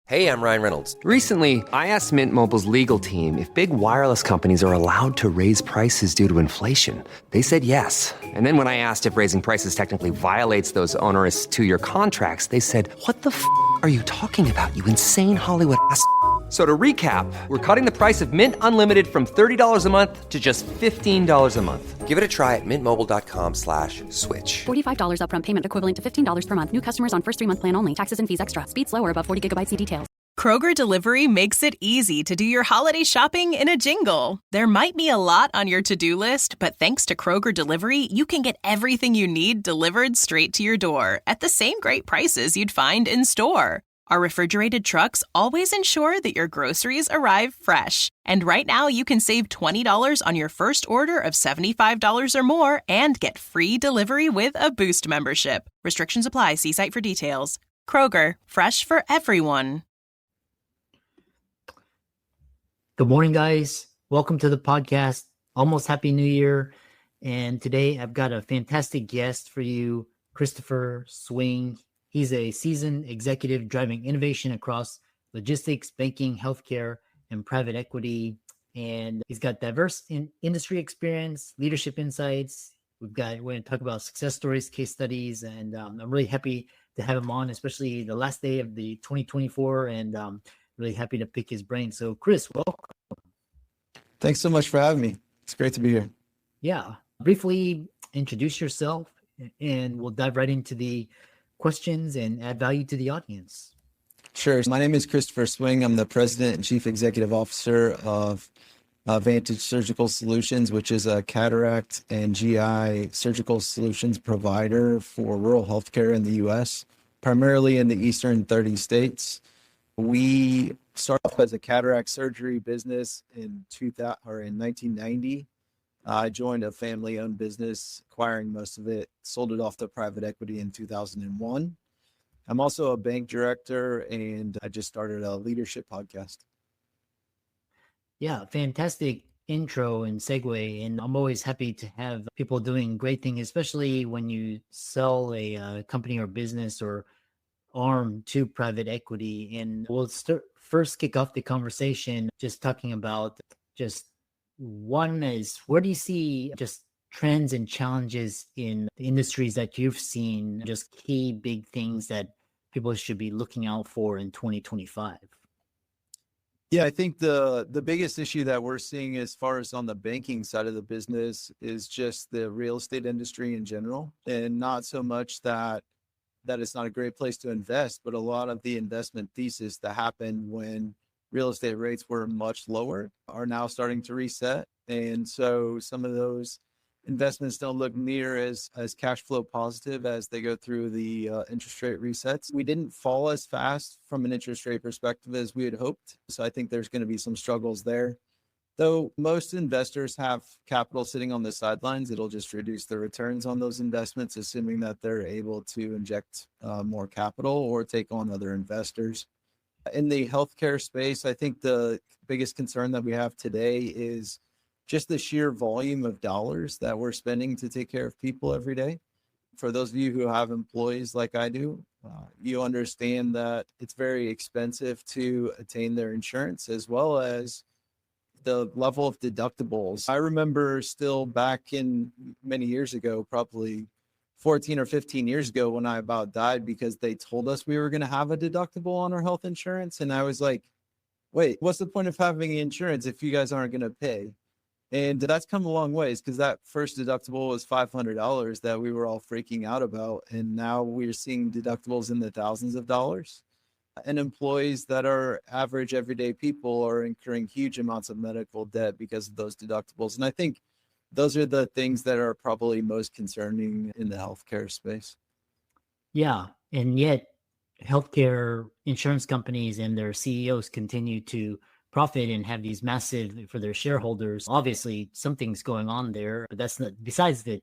Hey, I'm Ryan Reynolds. Recently, I asked Mint Mobile's legal team if big wireless companies are allowed to raise prices due to inflation. They said yes. And then when I asked if raising prices technically violates those onerous two-year contracts, they said, "What the f*** are you talking about, you insane Hollywood ass?" So to recap, we're cutting the price of Mint Unlimited from $30 a month to just $15 a month. Give it a try at mintmobile.com/switch. $45 upfront payment equivalent to $15 per month. New customers on first 3-month plan only. Taxes and fees extra. Speed slower above 40 gigabytes. See details. Kroger Delivery makes it easy to do your holiday shopping in a jingle. There might be a lot on your to-do list, but thanks to Kroger Delivery, you can get everything you need delivered straight to your door at the same great prices you'd find in store. Our refrigerated trucks always ensure that your groceries arrive fresh. And right now, you can save $20 on your first order of $75 or more and get free delivery with a Boost membership. Restrictions apply. See site for details. Kroger, fresh for everyone. Good morning, guys. Welcome to the podcast. Almost Happy New Year. And today I've got a fantastic guest for you, Christopher Swing. He's a seasoned executive driving innovation across logistics, banking, healthcare, and private equity. And he's got diverse industry experience, leadership insights. We're going to talk about success stories, case studies, and I'm really happy to have him on, especially the last day of the 2024, and really happy to pick his brain. So, Chris, welcome. Thanks so much for having me. It's great to be here. Yeah. Briefly introduce yourself, and we'll dive right into the questions and add value to the audience. Sure. My name is Christopher Swing. I'm the president and chief executive officer of Vantage Surgical Solutions, which is a cataract and GI surgical solutions provider for rural healthcare in the U.S., primarily in the eastern 30 states. We started off as a cataract surgery business in 1990. I joined a family-owned business, acquiring most of it, sold it off to private equity in 2001. I'm also a bank director, and I just started a leadership podcast. Yeah, fantastic intro and segue. And I'm always happy to have people doing great things, especially when you sell a company or business or arm to private equity. And we'll first kick off the conversation just talking about just one is, where do you see just trends and challenges in the industries that you've seen, just key big things that people should be looking out for in 2025? Yeah, I think the biggest issue that we're seeing as far as on the banking side of the business is just the real estate industry in general, and not so much that it's not a great place to invest, but a lot of the investment thesis that happened when real estate rates were much lower are now starting to reset. And so some of those investments don't look near as cash flow positive as they go through the interest rate resets. We didn't fall as fast from an interest rate perspective as we had hoped. So I think there's going to be some struggles there. Though most investors have capital sitting on the sidelines, it'll just reduce the returns on those investments, assuming that they're able to inject more capital or take on other investors. In the healthcare space, I think the biggest concern that we have today is just the sheer volume of dollars that we're spending to take care of people every day. For those of you who have employees like I do, you understand that it's very expensive to attain their insurance, as well as the level of deductibles. I remember still back in many years ago, probably 14 or 15 years ago, when I about died because they told us we were going to have a deductible on our health insurance. And I was like, wait, what's the point of having insurance if you guys aren't going to pay? And that's come a long ways, because that first deductible was $500 that we were all freaking out about. And now we're seeing deductibles in the thousands of dollars. And employees that are average everyday people are incurring huge amounts of medical debt because of those deductibles. And I think those are the things that are probably most concerning in the healthcare space. Yeah. And yet healthcare insurance companies and their CEOs continue to profit and have these massive for their shareholders. Obviously, something's going on there, but that's not besides the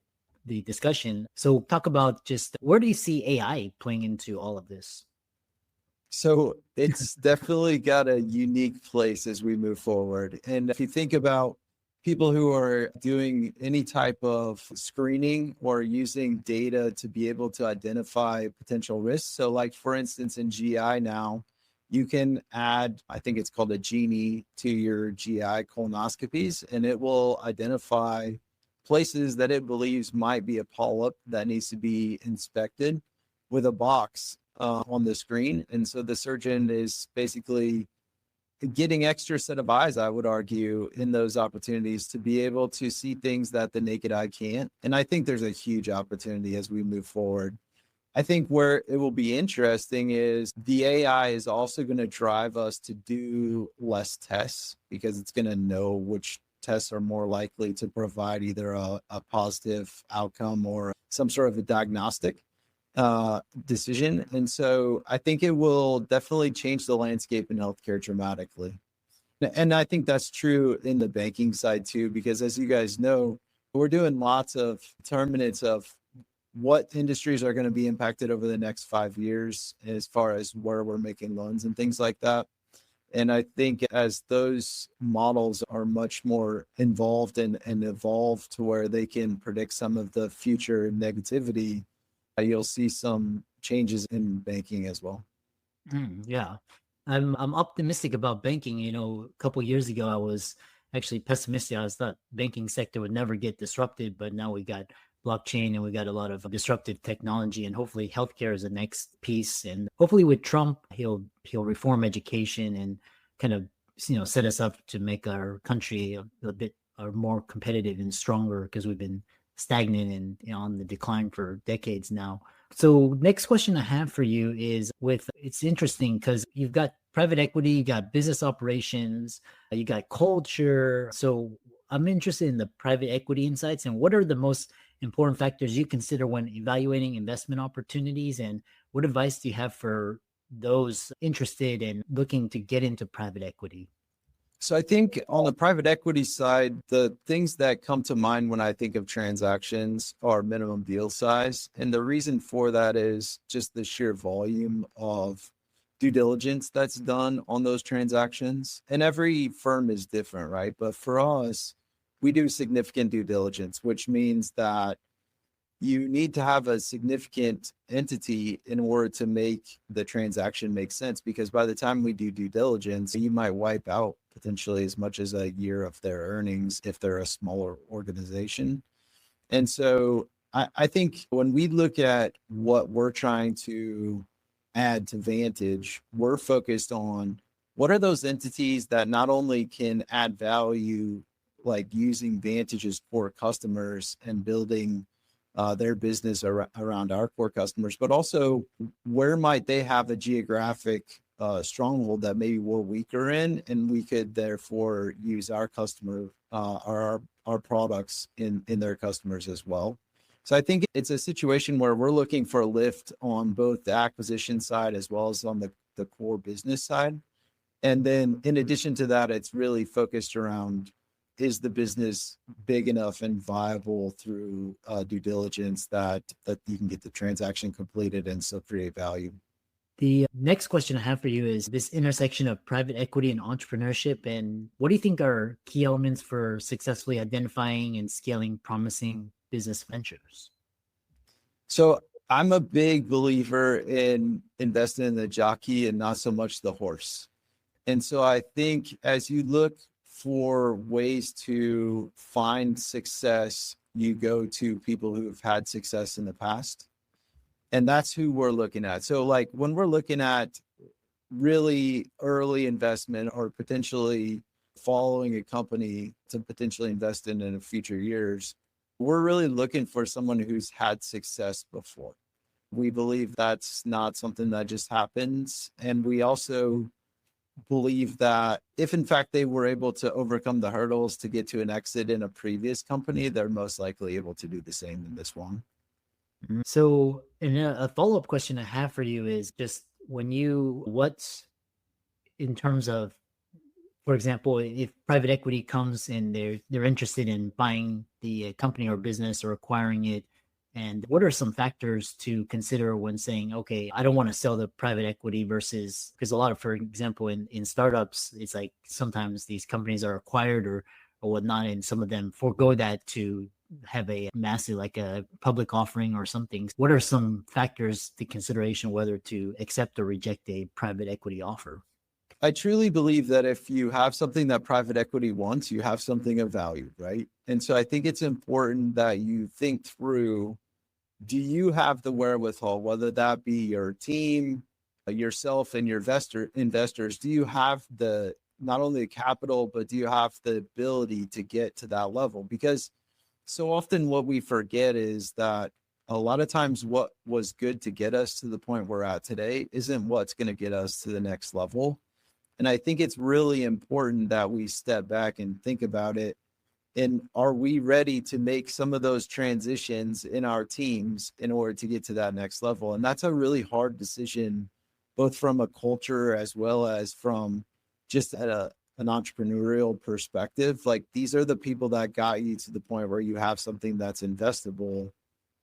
discussion. So talk about just where do you see AI playing into all of this? So it's definitely got a unique place as we move forward. And if you think about people who are doing any type of screening or using data to be able to identify potential risks. So like, for instance, in GI now, you can add, I think it's called a genie, to your GI colonoscopies, and it will identify places that it believes might be a polyp that needs to be inspected with a box on the screen. And so the surgeon is basically getting extra set of eyes, I would argue, in those opportunities to be able to see things that the naked eye can't. And I think there's a huge opportunity as we move forward. I think where it will be interesting is the AI is also going to drive us to do less tests because it's going to know which tests are more likely to provide either a positive outcome or some sort of a diagnostic decision. And so I think it will definitely change the landscape in healthcare dramatically. And I think that's true in the banking side too, because as you guys know, we're doing lots of determinants of what industries are going to be impacted over the next 5 years as far as where we're making loans and things like that. And I think as those models are much more involved and evolve to where they can predict some of the future negativity, you'll see some changes in banking as well. Yeah, I'm optimistic about banking. A couple of years ago, I was actually pessimistic. I thought banking sector would never get disrupted, but now we got blockchain and we got a lot of disruptive technology, and hopefully healthcare is the next piece. And hopefully with Trump, he'll reform education and kind of set us up to make our country a bit more competitive and stronger, because we've been stagnant and on the decline for decades now. So next question I have for you is it's interesting because you've got private equity, you got business operations, you got culture. So I'm interested in the private equity insights, and what are the most important factors you consider when evaluating investment opportunities, and what advice do you have for those interested in looking to get into private equity? So I think on the private equity side, the things that come to mind when I think of transactions are minimum deal size. And the reason for that is just the sheer volume of due diligence that's done on those transactions. And every firm is different, right? But for us, we do significant due diligence, which means that you need to have a significant entity in order to make the transaction make sense. Because by the time we do due diligence, you might wipe out potentially as much as a year of their earnings if they're a smaller organization. And so I think when we look at what we're trying to add to Vantage, we're focused on what are those entities that not only can add value, like using Vantage's core customers and building their business around our core customers, but also where might they have a geographic stronghold that maybe we're weaker in, and we could therefore use our customer, our products in their customers as well. So I think it's a situation where we're looking for a lift on both the acquisition side as well as on the core business side. And then in addition to that, it's really focused around, is the business big enough and viable through due diligence that you can get the transaction completed and still create value? The next question I have for you is this intersection of private equity and entrepreneurship. And what do you think are key elements for successfully identifying and scaling promising business ventures? So I'm a big believer in investing in the jockey and not so much the horse. And so I think as you look for ways to find success, you go to people who have had success in the past. And that's who we're looking at. So like when we're looking at really early investment or potentially following a company to potentially invest in future years, we're really looking for someone who's had success before. We believe that's not something that just happens. And we also believe that if in fact they were able to overcome the hurdles to get to an exit in a previous company, they're most likely able to do the same in this one. So, and a follow-up question I have for you is just what's in terms of, for example, if private equity comes and they're interested in buying the company or business or acquiring it, and what are some factors to consider when saying, okay, I don't want to sell the private equity versus, because a lot of, for example, in startups, it's like sometimes these companies are acquired or whatnot, and some of them forego that to have a massive, like a public offering or something, what are some factors to consideration whether to accept or reject a private equity offer? I truly believe that if you have something that private equity wants, you have something of value, right? And so I think it's important that you think through, do you have the wherewithal, whether that be your team, yourself and your investors, do you have the, not only the capital, but do you have the ability to get to that level? Because so often what we forget is that a lot of times what was good to get us to the point we're at today isn't what's going to get us to the next level. And I think it's really important that we step back and think about it. And are we ready to make some of those transitions in our teams in order to get to that next level? And that's a really hard decision, both from a culture as well as from just an entrepreneurial perspective. Like, these are the people that got you to the point where you have something that's investable.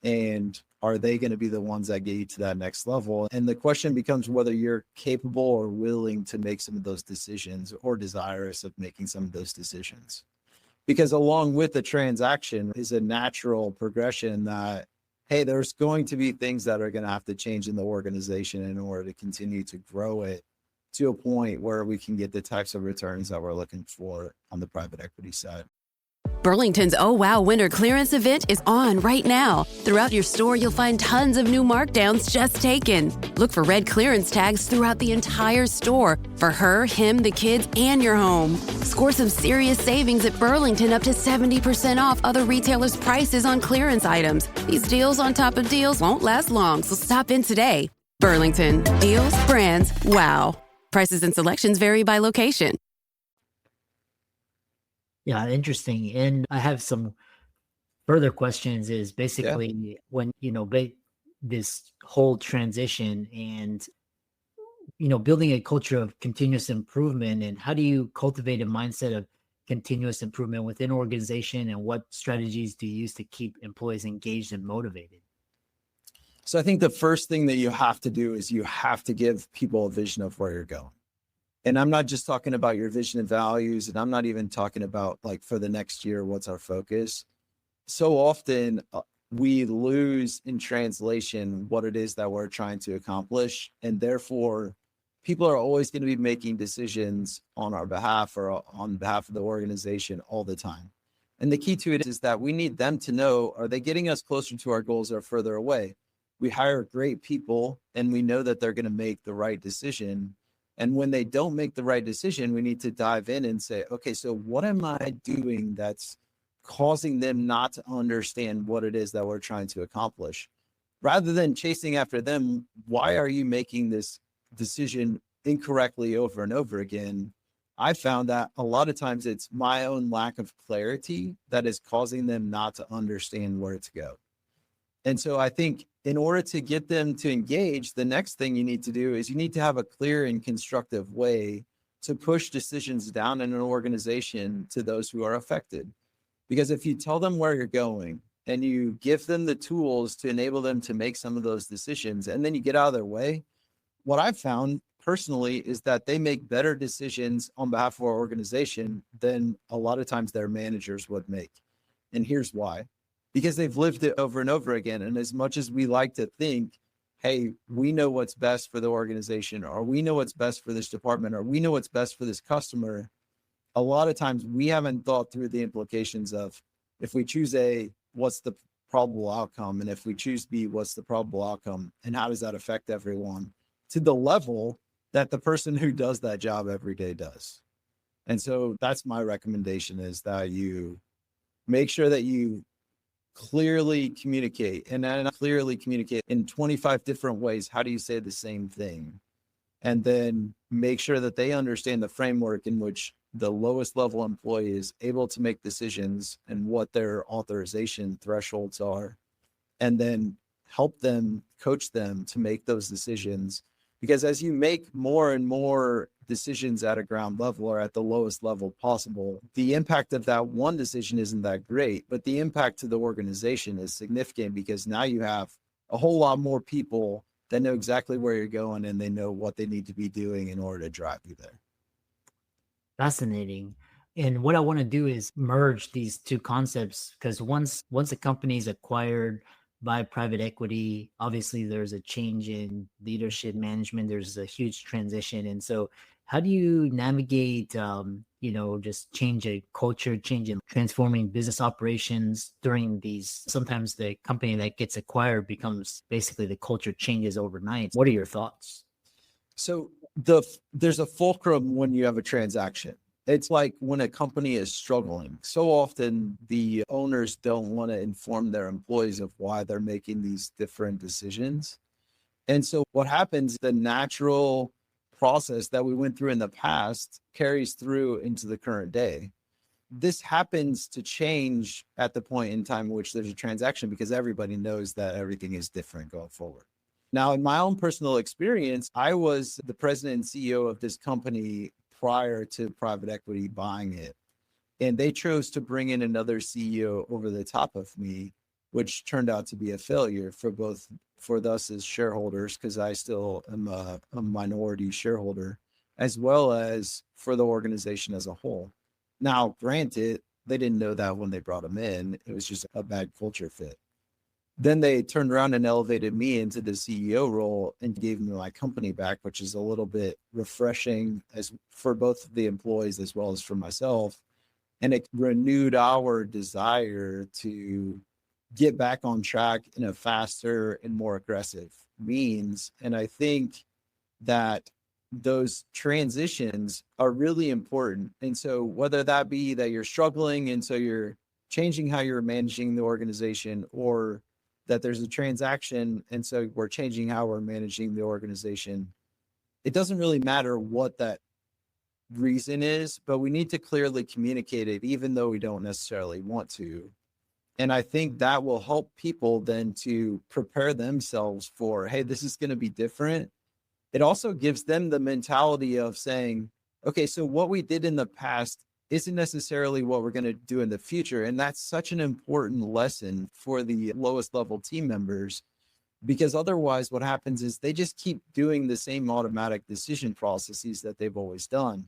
And are they going to be the ones that get you to that next level? And the question becomes whether you're capable or willing to make some of those decisions or desirous of making some of those decisions. Because along with the transaction is a natural progression that, hey, there's going to be things that are going to have to change in the organization in order to continue to grow it to a point where we can get the types of returns that we're looking for on the private equity side. Burlington's Oh Wow Winter Clearance event is on right now. Throughout your store, you'll find tons of new markdowns just taken. Look for red clearance tags throughout the entire store for her, him, the kids, and your home. Score some serious savings at Burlington, up to 70% off other retailers' prices on clearance items. These deals on top of deals won't last long, so stop in today. Burlington. Deals, brands, wow. Prices and selections vary by location. Yeah, interesting. And I have some further questions is basically when, this whole transition and, building a culture of continuous improvement, and how do you cultivate a mindset of continuous improvement within organization, and what strategies do you use to keep employees engaged and motivated? So I think the first thing that you have to do is you have to give people a vision of where you're going. And I'm not just talking about your vision and values, and I'm not even talking about like for the next year, what's our focus. So often we lose in translation what it is that we're trying to accomplish. And therefore, people are always going to be making decisions on our behalf or on behalf of the organization all the time. And the key to it is that we need them to know, are they getting us closer to our goals or further away? We hire great people and we know that they're going to make the right decision. And when they don't make the right decision, we need to dive in and say, okay, so what am I doing that's causing them not to understand what it is that we're trying to accomplish? Rather than chasing after them, why are you making this decision incorrectly over and over again? I found that a lot of times it's my own lack of clarity that is causing them not to understand where to go. And so I think in order to get them to engage, the next thing you need to do is you need to have a clear and constructive way to push decisions down in an organization to those who are affected. Because if you tell them where you're going and you give them the tools to enable them to make some of those decisions, and then you get out of their way, what I've found personally is that they make better decisions on behalf of our organization than a lot of times their managers would make. And here's why. Because they've lived it over and over again. And as much as we like to think, hey, we know what's best for the organization, or we know what's best for this department, or we know what's best for this customer, a lot of times we haven't thought through the implications of, if we choose A, what's the probable outcome? And if we choose B, what's the probable outcome? And how does that affect everyone to the level that the person who does that job every day does? And so that's my recommendation, is that you make sure that you clearly communicate, and then clearly communicate in 25 different ways. How do you say the same thing? And then make sure that they understand the framework in which the lowest level employee is able to make decisions and what their authorization thresholds are. And then help them, coach them to make those decisions. Because as you make more and more decisions at a ground level or at the lowest level possible, the impact of that one decision isn't that great, but the impact to the organization is significant, because now you have a whole lot more people that know exactly where you're going and they know what they need to be doing in order to drive you there. Fascinating. And what I want to do is merge these two concepts, because once a company is acquired by private equity, obviously there's a change in leadership management. There's a huge transition. And so how do you navigate, just change a culture, change in transforming business operations during these? Sometimes the company that gets acquired becomes basically the culture changes overnight. What are your thoughts? So there's a fulcrum when you have a transaction. It's like when a company is struggling. So often the owners don't want to inform their employees of why they're making these different decisions. And so what happens, the natural process that we went through in the past carries through into the current day. This happens to change at the point in time in which there's a transaction, because everybody knows that everything is different going forward. Now, in my own personal experience, I was the president and CEO of this company prior to private equity buying it. And they chose to bring in another CEO over the top of me, which turned out to be a failure for us as shareholders, because I still am a minority shareholder, as well as for the organization as a whole. Now, granted, they didn't know that when they brought him in. It was just a bad culture fit. Then they turned around and elevated me into the CEO role and gave me my company back, which is a little bit refreshing as for both the employees as well as for myself. And it renewed our desire to get back on track in a faster and more aggressive means. And I think that those transitions are really important. And so whether that be that you're struggling and so you're changing how you're managing the organization, or that there's a transaction and so we're changing how we're managing the organization, it doesn't really matter what that reason is, but we need to clearly communicate it, even though we don't necessarily want to. And I think that will help people then to prepare themselves for, hey, this is going to be different. It also gives them the mentality of saying, okay, so what we did in the past isn't necessarily what we're going to do in the future. And that's such an important lesson for the lowest level team members, because otherwise what happens is they just keep doing the same automatic decision processes that they've always done.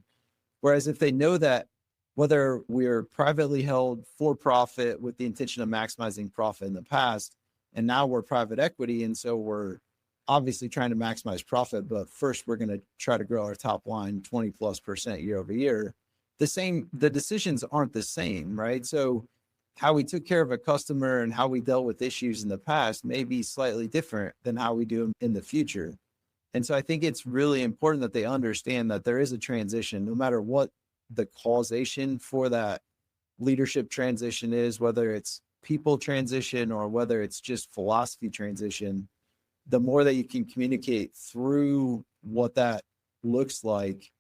Whereas if they know that whether we're privately held for profit with the intention of maximizing profit in the past, and now we're private equity, and so we're obviously trying to maximize profit, but first we're going to try to grow our top line 20+% year over year. The decisions aren't the same, right? So how we took care of a customer and how we dealt with issues in the past may be slightly different than how we do them in the future. And so I think it's really important that they understand that there is a transition, no matter what the causation for that leadership transition is, whether it's people transition or whether it's just philosophy transition. The more that you can communicate through what that looks like,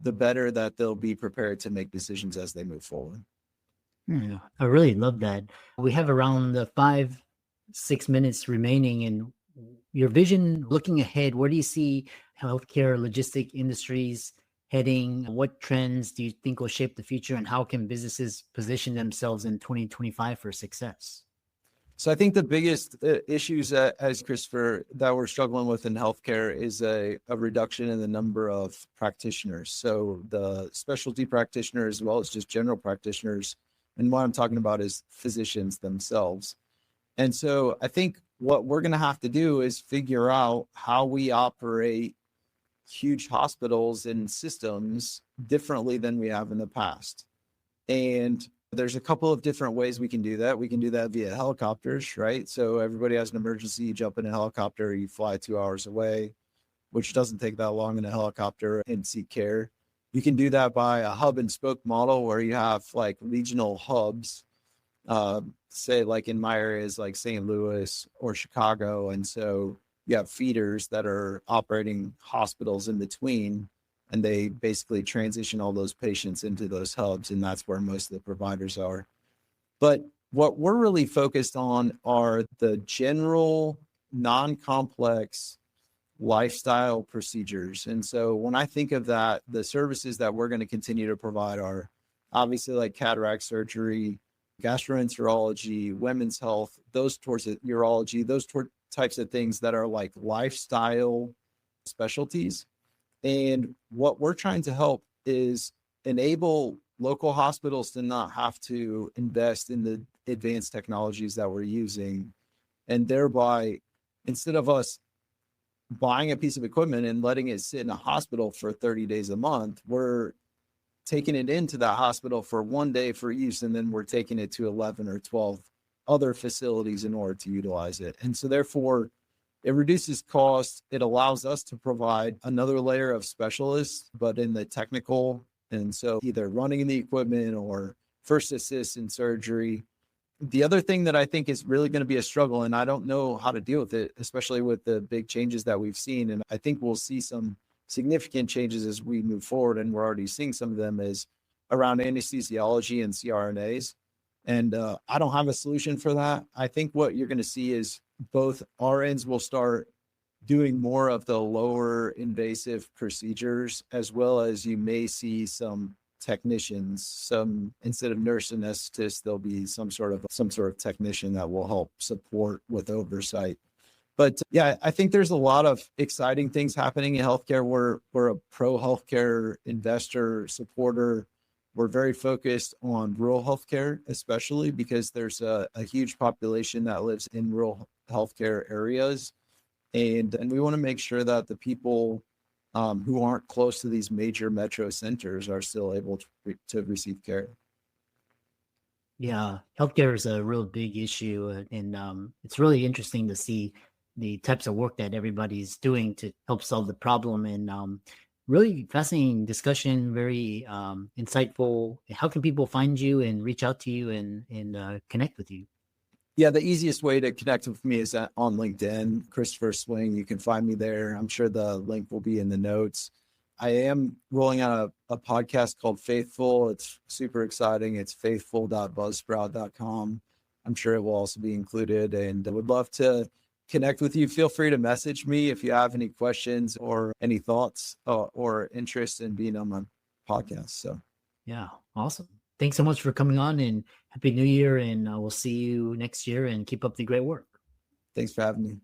the better that they'll be prepared to make decisions as they move forward. Yeah, I really love that. We have around 5-6 minutes remaining, and your vision looking ahead, where do you see healthcare logistic industries heading? What trends do you think will shape the future, and how can businesses position themselves in 2025 for success? So I think the biggest issues, as Christopher, that we're struggling with in healthcare is a reduction in the number of practitioners. So the specialty practitioners, as well as just general practitioners. And what I'm talking about is physicians themselves. And so I think what we're going to have to do is figure out how we operate huge hospitals and systems differently than we have in the past. And there's a couple of different ways we can do that. We can do that via helicopters, right? So everybody has an emergency, you jump in a helicopter, you fly 2 hours away, which doesn't take that long in a helicopter, and seek care. You can do that by a hub and spoke model where you have like regional hubs, say like in my areas like St. Louis or Chicago. And so you have feeders that are operating hospitals in between, and they basically transition all those patients into those hubs, and that's where most of the providers are. But what we're really focused on are the general, non-complex lifestyle procedures. And so when I think of that, the services that we're going to continue to provide are obviously like cataract surgery, gastroenterology, women's health, those towards urology, those types of things that are like lifestyle specialties. And what we're trying to help is enable local hospitals did not have to invest in the advanced technologies that we're using. And thereby, instead of us buying a piece of equipment and letting it sit in a hospital for 30 days a month, we're taking it into that hospital for one day for use, and then we're taking it to 11 or 12 other facilities in order to utilize it. And so therefore, it reduces cost. It allows us to provide another layer of specialists, but in the technical. And so either running the equipment or first assist in surgery. The other thing that I think is really going to be a struggle, and I don't know how to deal with it, especially with the big changes that we've seen, and I think we'll see some significant changes as we move forward, and we're already seeing some of them, is around anesthesiology and CRNAs. And I don't have a solution for that. I think what you're going to see is both RNs will start doing more of the lower invasive procedures, as well as you may see some technicians, instead of nurse anesthetists, there'll be some sort of technician that will help support with oversight. But yeah, I think there's a lot of exciting things happening in healthcare. We're a pro healthcare investor supporter. We're very focused on rural healthcare, especially because there's a huge population that lives in rural healthcare areas. And we want to make sure that the people who aren't close to these major metro centers are still able to receive care. Yeah, healthcare is a real big issue, and it's really interesting to see the types of work that everybody's doing to help solve the problem. And really fascinating discussion, very insightful. How can people find you and reach out to you and connect with you? Yeah, the easiest way to connect with me is on LinkedIn, Christopher Swing. You can find me there. I'm sure the link will be in the notes. I am rolling out a podcast called Faithful. It's super exciting. It's faithful.buzzsprout.com. I'm sure it will also be included, and I would love to connect with you. Feel free to message me if you have any questions or any thoughts or interest in being on my podcast. So, yeah, awesome. Thanks so much for coming on, and Happy New Year. And we'll see you next year, and keep up the great work. Thanks for having me.